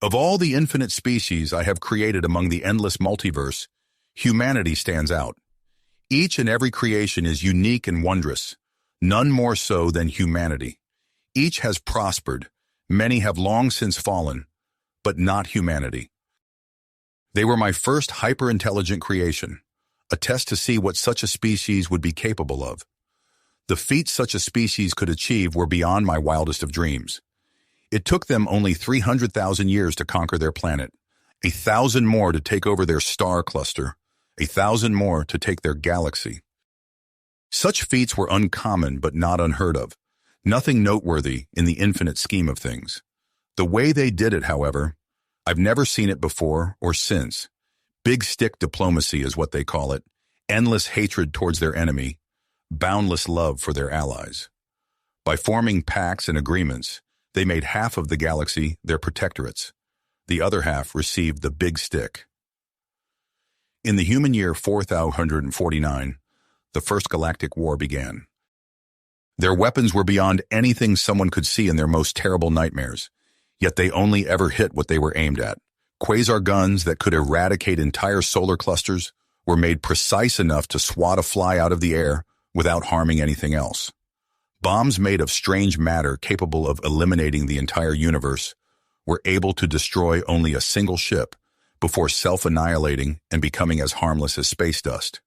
Of all the infinite species I have created among the endless multiverse, humanity stands out. Each and every creation is unique and wondrous, none more so than humanity. Each has prospered, many have long since fallen, but not humanity. They were my first hyper-intelligent creation, a test to see what such a species would be capable of. The feats such a species could achieve were beyond my wildest of dreams. It took them only 300,000 years to conquer their planet, 1,000 more to take over their star cluster, 1,000 more to take their galaxy. Such feats were uncommon but not unheard of, nothing noteworthy in the infinite scheme of things. The way they did it, however, I've never seen it before or since. Big stick diplomacy is what they call it, endless hatred towards their enemy, boundless love for their allies. By forming pacts and agreements, they made half of the galaxy their protectorates. The other half received the big stick. In the human year 4049, the First Galactic War began. Their weapons were beyond anything someone could see in their most terrible nightmares, yet they only ever hit what they were aimed at. Quasar guns that could eradicate entire solar clusters were made precise enough to swat a fly out of the air without harming anything else. Bombs made of strange matter capable of eliminating the entire universe were able to destroy only a single ship before self-annihilating and becoming as harmless as space dust.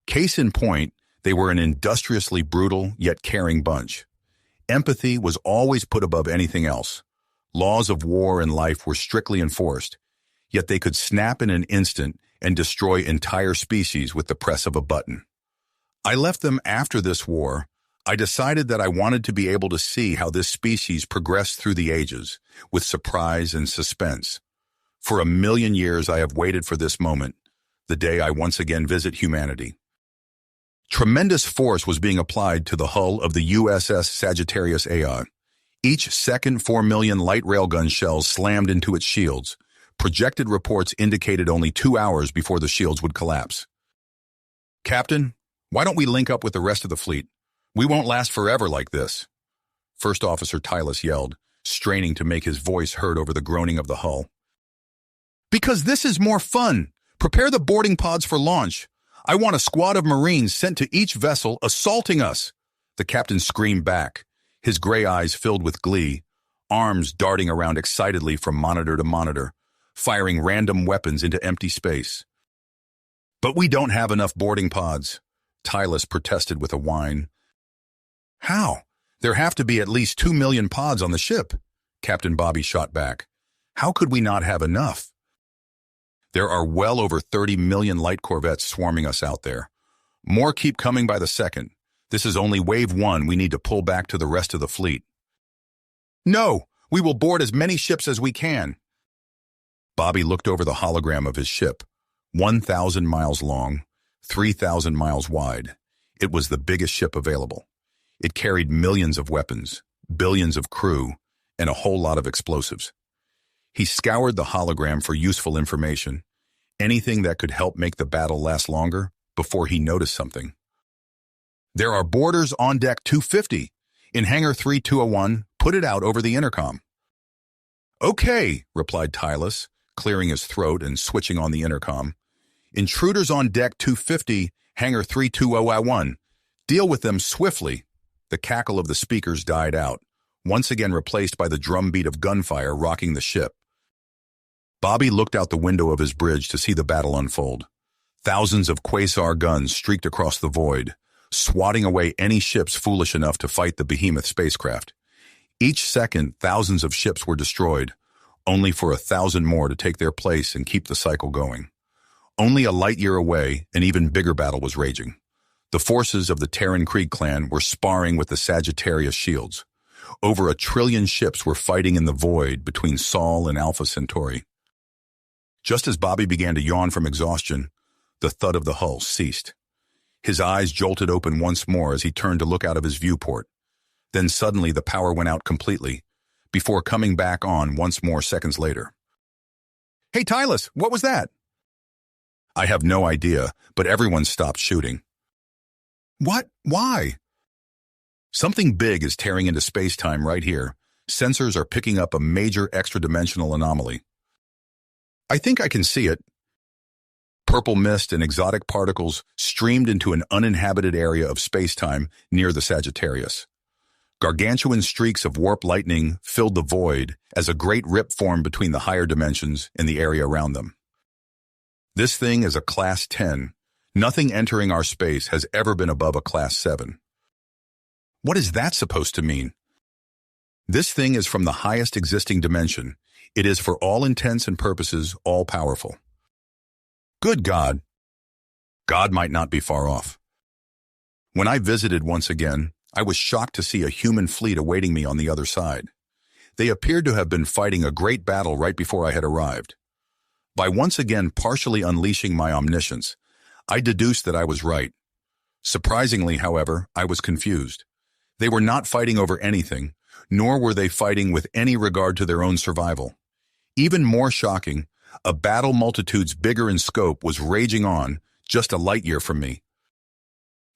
Case in point, they were an industriously brutal yet caring bunch. Empathy was always put above anything else. Laws of war and life were strictly enforced, yet they could snap in an instant and destroy entire species with the press of a button. I left them after this war. I decided that I wanted to be able to see how this species progressed through the ages, with surprise and suspense. For 1,000,000 years I have waited for this moment, the day I once again visit humanity. Tremendous force was being applied to the hull of the USS Sagittarius AI. Each second 4 million light railgun shells slammed into its shields. Projected reports indicated only 2 hours before the shields would collapse. "Captain, why don't we link up with the rest of the fleet? We won't last forever like this." First Officer Tylus yelled, straining to make his voice heard over the groaning of the hull. "Because this is more fun. Prepare the boarding pods for launch. I want a squad of Marines sent to each vessel assaulting us." The captain screamed back, his gray eyes filled with glee, arms darting around excitedly from monitor to monitor, firing random weapons into empty space. "But we don't have enough boarding pods," Tylus protested with a whine. "How? There have to be at least 2 million pods on the ship," Captain Bobby shot back. "How could we not have enough?" "There are well over 30 million light corvettes swarming us out there. More keep coming by the second. This is only wave 1 we need to pull back to the rest of the fleet." "No, we will board as many ships as we can." Bobby looked over the hologram of his ship, 1,000 miles long, 3,000 miles wide. It was the biggest ship available. It carried millions of weapons, billions of crew, and a whole lot of explosives. He scoured the hologram for useful information, anything that could help make the battle last longer, before he noticed something. "There are boarders on deck 250. In hangar 3201, put it out over the intercom." "Okay," replied Tylus, clearing his throat and switching on the intercom. "Intruders on deck 250, hangar 3201. Deal with them swiftly." The cackle of the speakers died out, once again replaced by the drumbeat of gunfire rocking the ship. Bobby looked out the window of his bridge to see the battle unfold. Thousands of quasar guns streaked across the void, swatting away any ships foolish enough to fight the behemoth spacecraft. Each second, thousands of ships were destroyed, only for 1,000 more to take their place and keep the cycle going. Only a light year away, an even bigger battle was raging. The forces of the Terran Krieg clan were sparring with the Sagittarius shields. Over 1 trillion ships were fighting in the void between Sol and Alpha Centauri. Just as Bobby began to yawn from exhaustion, the thud of the hull ceased. His eyes jolted open once more as he turned to look out of his viewport. Then suddenly the power went out completely, before coming back on once more seconds later. "Hey, Tylus, what was that?" "I have no idea, but everyone stopped shooting." "What? Why?" "Something big is tearing into space-time right here. Sensors are picking up a major extra-dimensional anomaly. I think I can see it. Purple mist and exotic particles streamed into an uninhabited area of space-time near the Sagittarius. Gargantuan streaks of warp lightning filled the void as a great rip formed between the higher dimensions and the area around them. This thing is a Class 10. Nothing entering our space has ever been above a Class 7. What is that supposed to mean? This thing is from the highest existing dimension. It is for all intents and purposes all-powerful. Good God! God might not be far off. When I visited once again, I was shocked to see a human fleet awaiting me on the other side. They appeared to have been fighting a great battle right before I had arrived. By once again partially unleashing my omniscience, I deduced that I was right. Surprisingly, however, I was confused. They were not fighting over anything, nor were they fighting with any regard to their own survival. Even more shocking, a battle multitudes bigger in scope was raging on, just a light year from me.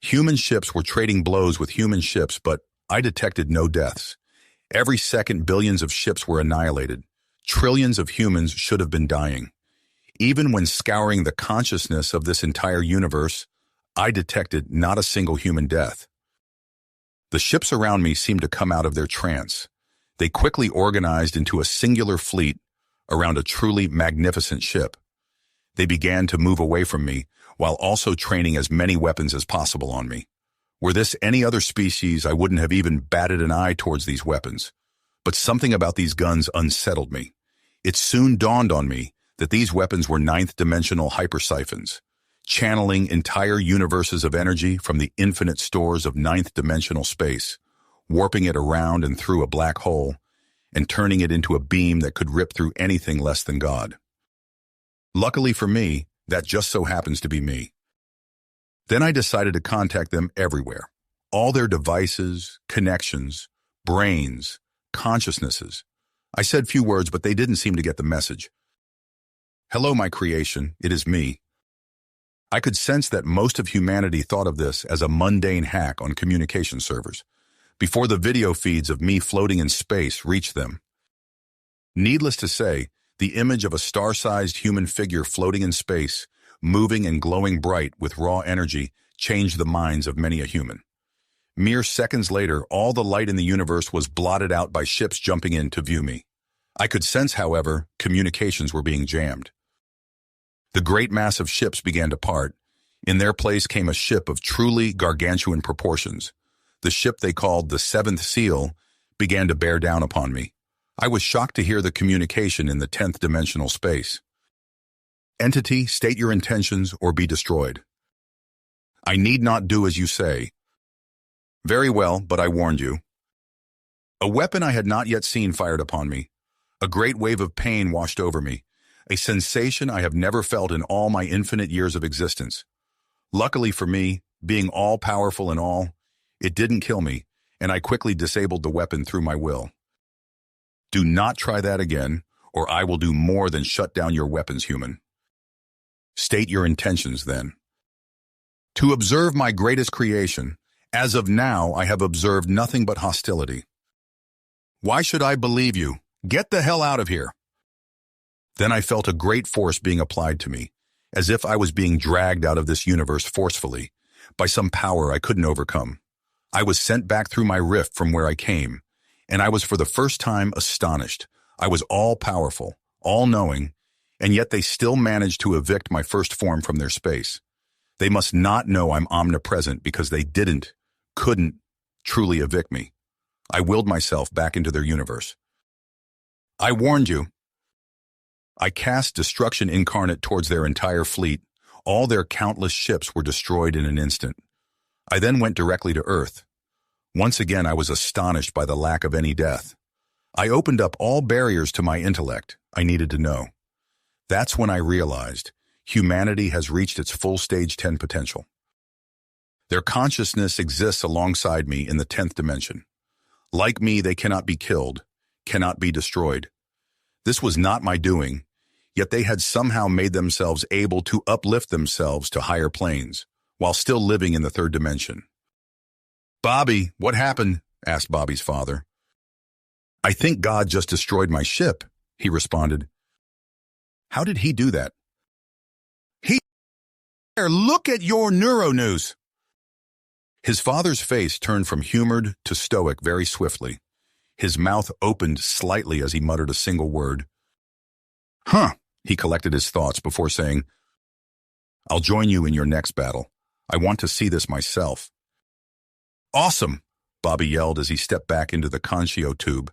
Human ships were trading blows with human ships, but I detected no deaths. Every second, billions of ships were annihilated. Trillions of humans should have been dying. Even when scouring the consciousness of this entire universe, I detected not a single human death. The ships around me seemed to come out of their trance. They quickly organized into a singular fleet around a truly magnificent ship. They began to move away from me, while also training as many weapons as possible on me. Were this any other species, I wouldn't have even batted an eye towards these weapons. But something about these guns unsettled me. It soon dawned on me that these weapons were ninth-dimensional hypersiphons, channeling entire universes of energy from the infinite stores of ninth-dimensional space, warping it around and through a black hole, and turning it into a beam that could rip through anything less than God. Luckily for me, that just so happens to be me. Then I decided to contact them everywhere. All their devices, connections, brains, consciousnesses. I said few words, but they didn't seem to get the message. Hello, my creation, it is me. I could sense that most of humanity thought of this as a mundane hack on communication servers, before the video feeds of me floating in space reached them. Needless to say, the image of a star-sized human figure floating in space, moving and glowing bright with raw energy, changed the minds of many a human. Mere seconds later, all the light in the universe was blotted out by ships jumping in to view me. I could sense, however, communications were being jammed. The great mass of ships began to part. In their place came a ship of truly gargantuan proportions. The ship they called the Seventh Seal began to bear down upon me. I was shocked to hear the communication in the 10th dimensional space. Entity, state your intentions or be destroyed. I need not do as you say. Very well, but I warned you. A weapon I had not yet seen fired upon me. A great wave of pain washed over me, a sensation I have never felt in all my infinite years of existence. Luckily for me, being all-powerful and all, it didn't kill me, and I quickly disabled the weapon through my will. Do not try that again, or I will do more than shut down your weapons, human. State your intentions, then. To observe my greatest creation, as of now I have observed nothing but hostility. Why should I believe you? Get the hell out of here. Then I felt a great force being applied to me, as if I was being dragged out of this universe forcefully, by some power I couldn't overcome. I was sent back through my rift from where I came, and I was for the first time astonished. I was all-powerful, all-knowing, and yet they still managed to evict my first form from their space. They must not know I'm omnipresent because they couldn't truly evict me. I willed myself back into their universe. I warned you. I cast destruction incarnate towards their entire fleet. All their countless ships were destroyed in an instant. I then went directly to Earth. Once again, I was astonished by the lack of any death. I opened up all barriers to my intellect. I needed to know. That's when I realized humanity has reached its full stage 10 potential. Their consciousness exists alongside me in the 10th dimension. Like me, they cannot be killed, cannot be destroyed. This was not my doing, yet they had somehow made themselves able to uplift themselves to higher planes, while still living in the 3rd dimension. Bobby, what happened? Asked Bobby's father. I think God just destroyed my ship, he responded. How did he do that? Look at your neuronews. His father's face turned from humored to stoic very swiftly. His mouth opened slightly as he muttered a single word. Huh, he collected his thoughts before saying, I'll join you in your next battle. I want to see this myself. Awesome, Bobby yelled as he stepped back into the Conchio tube.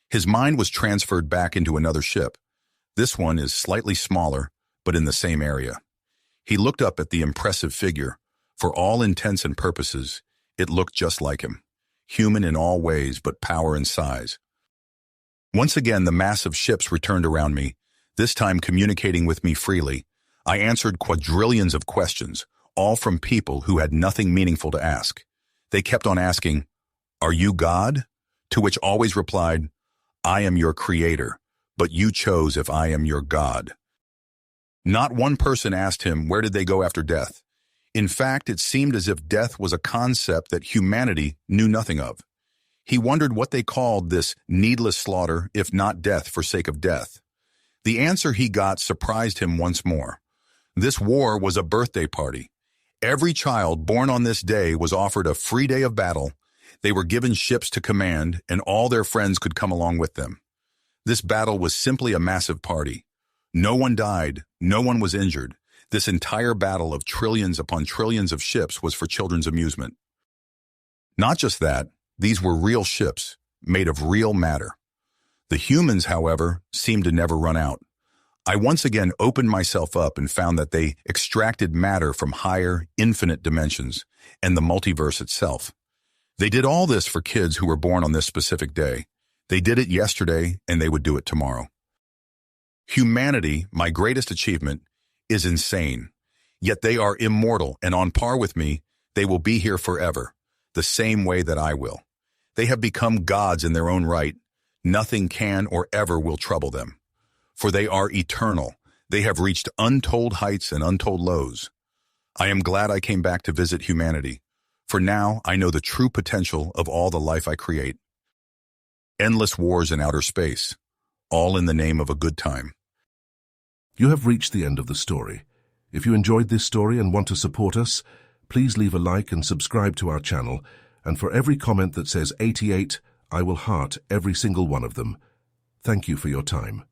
His mind was transferred back into another ship. This one is slightly smaller, but in the same area. He looked up at the impressive figure. For all intents and purposes, it looked just like him. Human in all ways, but power and size. Once again, the massive ships returned around me, this time communicating with me freely. I answered quadrillions of questions, all from people who had nothing meaningful to ask. They kept on asking, "Are you God?" To which always replied, "I am your creator, but you chose if I am your God." Not one person asked him where did they go after death. In fact, it seemed as if death was a concept that humanity knew nothing of. He wondered what they called this needless slaughter, if not death for sake of death. The answer he got surprised him once more. This war was a birthday party. Every child born on this day was offered a free day of battle. They were given ships to command, and all their friends could come along with them. This battle was simply a massive party. No one died, no one was injured. This entire battle of trillions upon trillions of ships was for children's amusement. Not just that, these were real ships, made of real matter. The humans, however, seemed to never run out. I once again opened myself up and found that they extracted matter from higher, infinite dimensions, and the multiverse itself. They did all this for kids who were born on this specific day. They did it yesterday, and they would do it tomorrow. Humanity, my greatest achievement, is insane. Yet they are immortal, and on par with me, they will be here forever, the same way that I will. They have become gods in their own right. Nothing can or ever will trouble them. For they are eternal. They have reached untold heights and untold lows. I am glad I came back to visit humanity. For now, I know the true potential of all the life I create. Endless wars in outer space, all in the name of a good time. You have reached the end of the story. If you enjoyed this story and want to support us, please leave a like and subscribe to our channel. And for every comment that says 88, I will heart every single one of them. Thank you for your time.